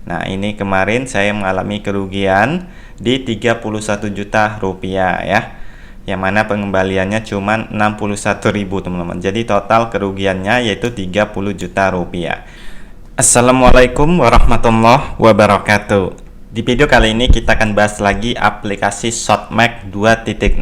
Nah, ini kemarin saya mengalami kerugian di 31 juta rupiah ya. Yang mana pengembaliannya cuma 61.000 teman-teman. Jadi total kerugiannya yaitu 30 juta rupiah. Assalamualaikum warahmatullahi wabarakatuh. Di video kali ini kita akan bahas lagi aplikasi Shotmax 2.0.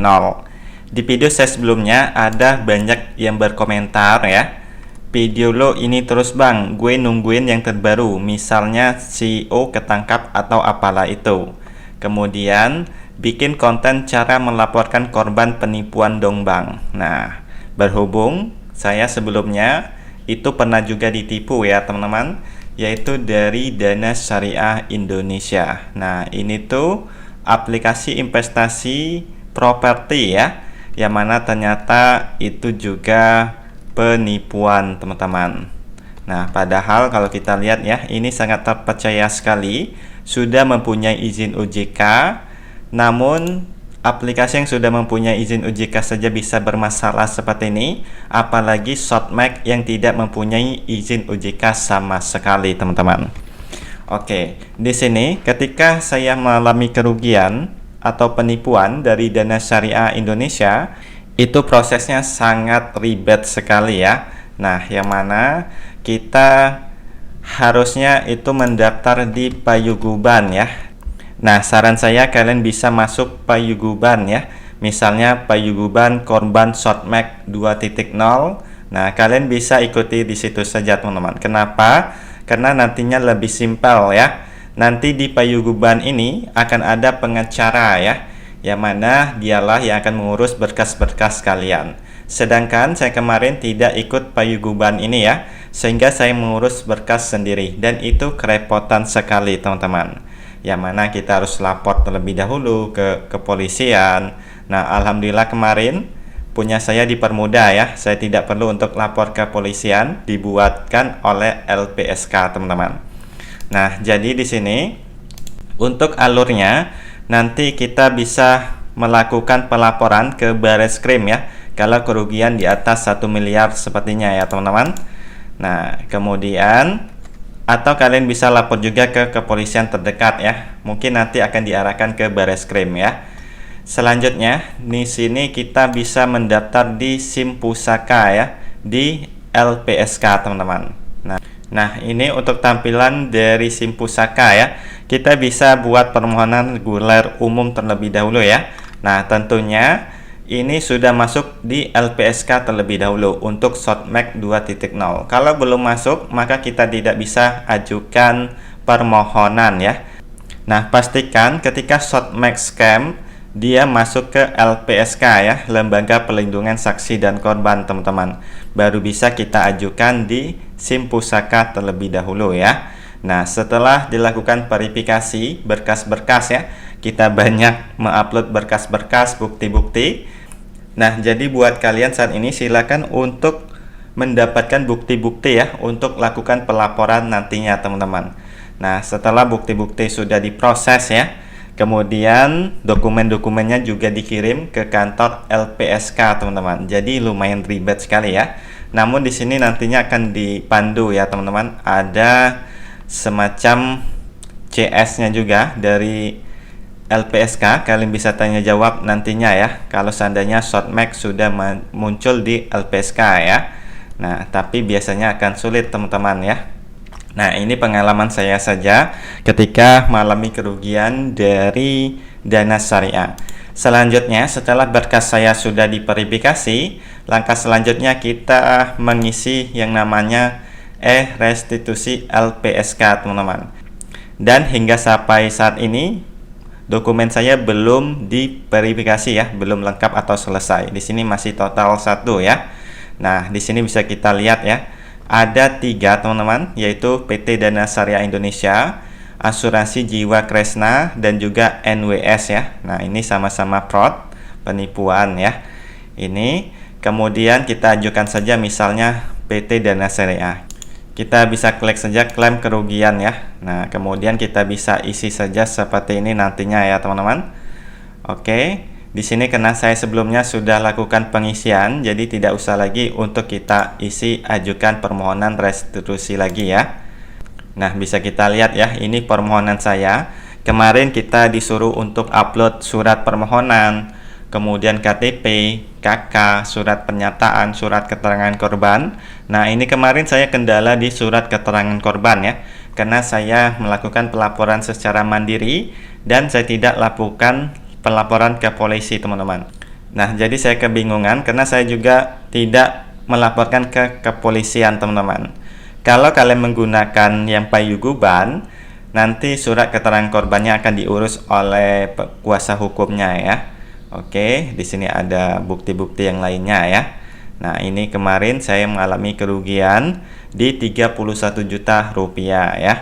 Di video saya sebelumnya ada banyak yang berkomentar ya. Video lo ini terus bang, gue nungguin yang terbaru, misalnya CEO ketangkap atau apalah itu. Kemudian bikin konten cara melaporkan korban penipuan dong bang. Nah, berhubung saya sebelumnya itu pernah juga ditipu ya teman-teman, yaitu dari Dana Syariah Indonesia. Nah, ini tuh aplikasi investasi properti ya, yang mana ternyata itu juga penipuan teman-teman. Nah, padahal kalau kita lihat ya, ini sangat terpercaya sekali, sudah mempunyai izin OJK. Namun aplikasi yang sudah mempunyai izin OJK saja bisa bermasalah seperti ini, apalagi Shotmax yang tidak mempunyai izin OJK sama sekali teman-teman. Oke, di sini ketika saya mengalami kerugian atau penipuan dari Dana Syariah Indonesia, itu prosesnya sangat ribet sekali ya. Nah, yang mana kita harusnya itu mendaftar di Payuguban ya. Nah, saran saya kalian bisa masuk Payuguban ya. Misalnya Payuguban Korban Shotmax 2.0. Nah, kalian bisa ikuti di situ saja teman-teman. Kenapa? Karena nantinya lebih simpel ya. Nanti di Payuguban ini akan ada pengacara ya, yang mana dialah yang akan mengurus berkas-berkas kalian. Sedangkan saya kemarin tidak ikut Payuguban ini ya, sehingga saya mengurus berkas sendiri, dan itu kerepotan sekali teman-teman. Yang mana kita harus lapor terlebih dahulu ke kepolisian. Nah, alhamdulillah kemarin punya saya dipermudah ya, saya tidak perlu untuk lapor ke kepolisian, dibuatkan oleh LPSK teman-teman. Nah, jadi di sini untuk alurnya nanti kita bisa melakukan pelaporan ke Bareskrim ya, kalau kerugian di atas 1 miliar sepertinya ya teman-teman. Nah, kemudian atau kalian bisa lapor juga ke kepolisian terdekat ya, mungkin nanti akan diarahkan ke Bareskrim ya. Selanjutnya di sini kita bisa mendaftar di SIM Pusaka ya, di LPSK teman-teman. Nah, ini untuk tampilan dari SIM Pusaka ya. Kita bisa buat permohonan reguler umum terlebih dahulu ya. Nah, tentunya ini sudah masuk di LPSK terlebih dahulu untuk Shotmax 2.0. Kalau belum masuk, maka kita tidak bisa ajukan permohonan ya. Nah, pastikan ketika Shotmax scam, dia masuk ke LPSK ya, Lembaga Pelindungan Saksi dan Korban teman-teman. Baru bisa kita ajukan di SIM Pusaka terlebih dahulu ya. Nah, setelah dilakukan verifikasi berkas-berkas ya, kita banyak mengupload berkas-berkas, bukti-bukti. Nah, jadi buat kalian saat ini silakan untuk mendapatkan bukti-bukti ya, untuk lakukan pelaporan nantinya teman-teman. Nah, setelah bukti-bukti sudah diproses ya, kemudian dokumen-dokumennya juga dikirim ke kantor LPSK teman-teman. Jadi lumayan ribet sekali ya. Namun di sini nantinya akan dipandu ya teman-teman. Ada semacam CS-nya juga dari LPSK. Kalian bisa tanya jawab nantinya ya, kalau seandainya Shotmax sudah muncul di LPSK ya. Nah, tapi biasanya akan sulit teman-teman ya. Nah, ini pengalaman saya saja ketika mengalami kerugian dari Dana Syariah. Selanjutnya, setelah berkas saya sudah diverifikasi, langkah selanjutnya kita mengisi yang namanya restitusi LPSK teman-teman. Dan hingga sampai saat ini dokumen saya belum diverifikasi ya, belum lengkap atau selesai. Di sini masih total 1 ya. Nah, di sini bisa kita lihat ya, ada 3 teman-teman, yaitu PT Dana Syariah Indonesia, Asuransi Jiwa Kresna, dan juga NWS ya. Nah, ini sama-sama fraud, penipuan ya. Ini kemudian kita ajukan saja misalnya PT Dana Syariah. Kita bisa klik saja klaim kerugian ya. Nah, kemudian kita bisa isi saja seperti ini nantinya ya teman-teman. Oke, di sini karena saya sebelumnya sudah lakukan pengisian, jadi tidak usah lagi untuk kita isi ajukan permohonan restitusi lagi ya. Nah, bisa kita lihat ya, ini permohonan saya. Kemarin kita disuruh untuk upload surat permohonan, kemudian KTP, KK, surat pernyataan, surat keterangan korban. Nah, ini kemarin saya kendala di surat keterangan korban ya, karena saya melakukan pelaporan secara mandiri dan saya tidak lakukan pelaporan ke polisi, teman-teman. Nah, jadi saya kebingungan karena saya juga tidak melaporkan ke kepolisian, teman-teman. Kalau kalian menggunakan yang Payuguban, nanti surat keterangan korbannya akan diurus oleh kuasa hukumnya ya. Oke, di sini ada bukti-bukti yang lainnya ya. Nah, ini kemarin saya mengalami kerugian di 31 juta rupiah ya.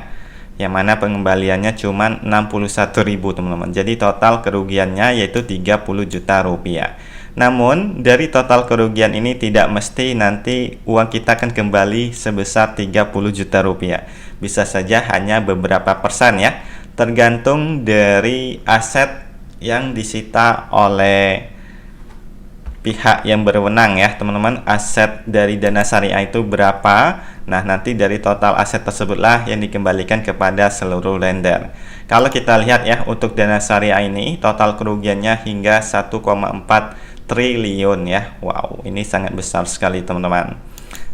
Yang mana pengembaliannya cuma 61.000, teman-teman. Jadi total kerugiannya yaitu 30 juta rupiah. Namun dari total kerugian ini tidak mesti nanti uang kita akan kembali sebesar 30 juta rupiah. Bisa saja hanya beberapa persen ya, tergantung dari aset yang disita oleh pihak yang berwenang ya, teman-teman. Aset dari Dana Syariah itu berapa? Nah, nanti dari total aset tersebutlah yang dikembalikan kepada seluruh lender. Kalau kita lihat ya, untuk Dana Syariah ini total kerugiannya hingga 1,4 triliun ya. Wow, ini sangat besar sekali, teman-teman.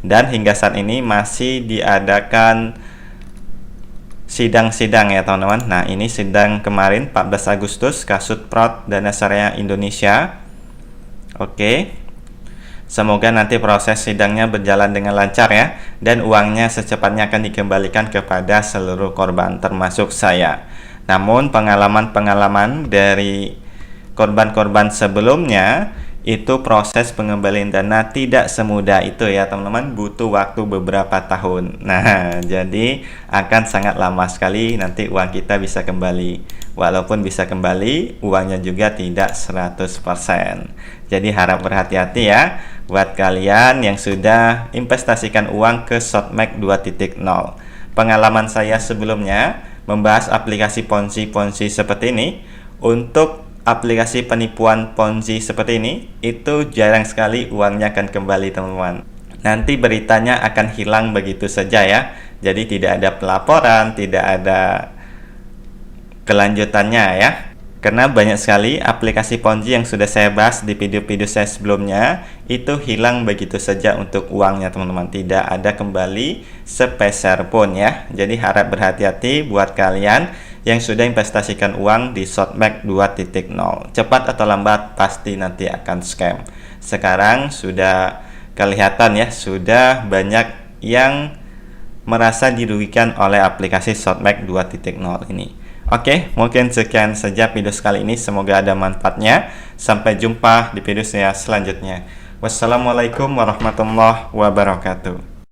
Dan hingga saat ini masih diadakan sidang-sidang ya, teman-teman. Nah, ini sidang kemarin 14 Agustus Kasut Prod Dana Syariah Indonesia. Oke. Semoga nanti proses sidangnya berjalan dengan lancar ya, dan uangnya secepatnya akan dikembalikan kepada seluruh korban termasuk saya. Namun pengalaman-pengalaman dari korban-korban sebelumnya itu proses pengembalian dana tidak semudah itu ya, teman-teman. Butuh waktu beberapa tahun. Nah, jadi akan sangat lama sekali nanti uang kita bisa kembali. Walaupun bisa kembali, uangnya juga tidak 100%. Jadi harap berhati-hati ya buat kalian yang sudah investasikan uang ke Sotmek 2.0. Pengalaman saya sebelumnya membahas aplikasi Ponzi seperti ini. Untuk aplikasi penipuan Ponzi seperti ini, itu jarang sekali uangnya akan kembali, teman-teman. Nanti beritanya akan hilang begitu saja ya. Jadi tidak ada pelaporan, tidak ada kelanjutannya ya. Karena banyak sekali aplikasi Ponzi yang sudah saya bahas di video-video saya sebelumnya, itu hilang begitu saja untuk uangnya, teman-teman. Tidak ada kembali sepeser pun ya. Jadi harap berhati-hati buat kalian yang sudah investasikan uang di Sotmek 2.0. Cepat atau lambat pasti nanti akan scam. Sekarang sudah kelihatan ya, sudah banyak yang merasa dirugikan oleh aplikasi Sotmek 2.0 ini. Oke, mungkin sekian saja video sekali ini. Semoga ada manfaatnya. Sampai jumpa di video saya selanjutnya. Wassalamualaikum warahmatullahi wabarakatuh.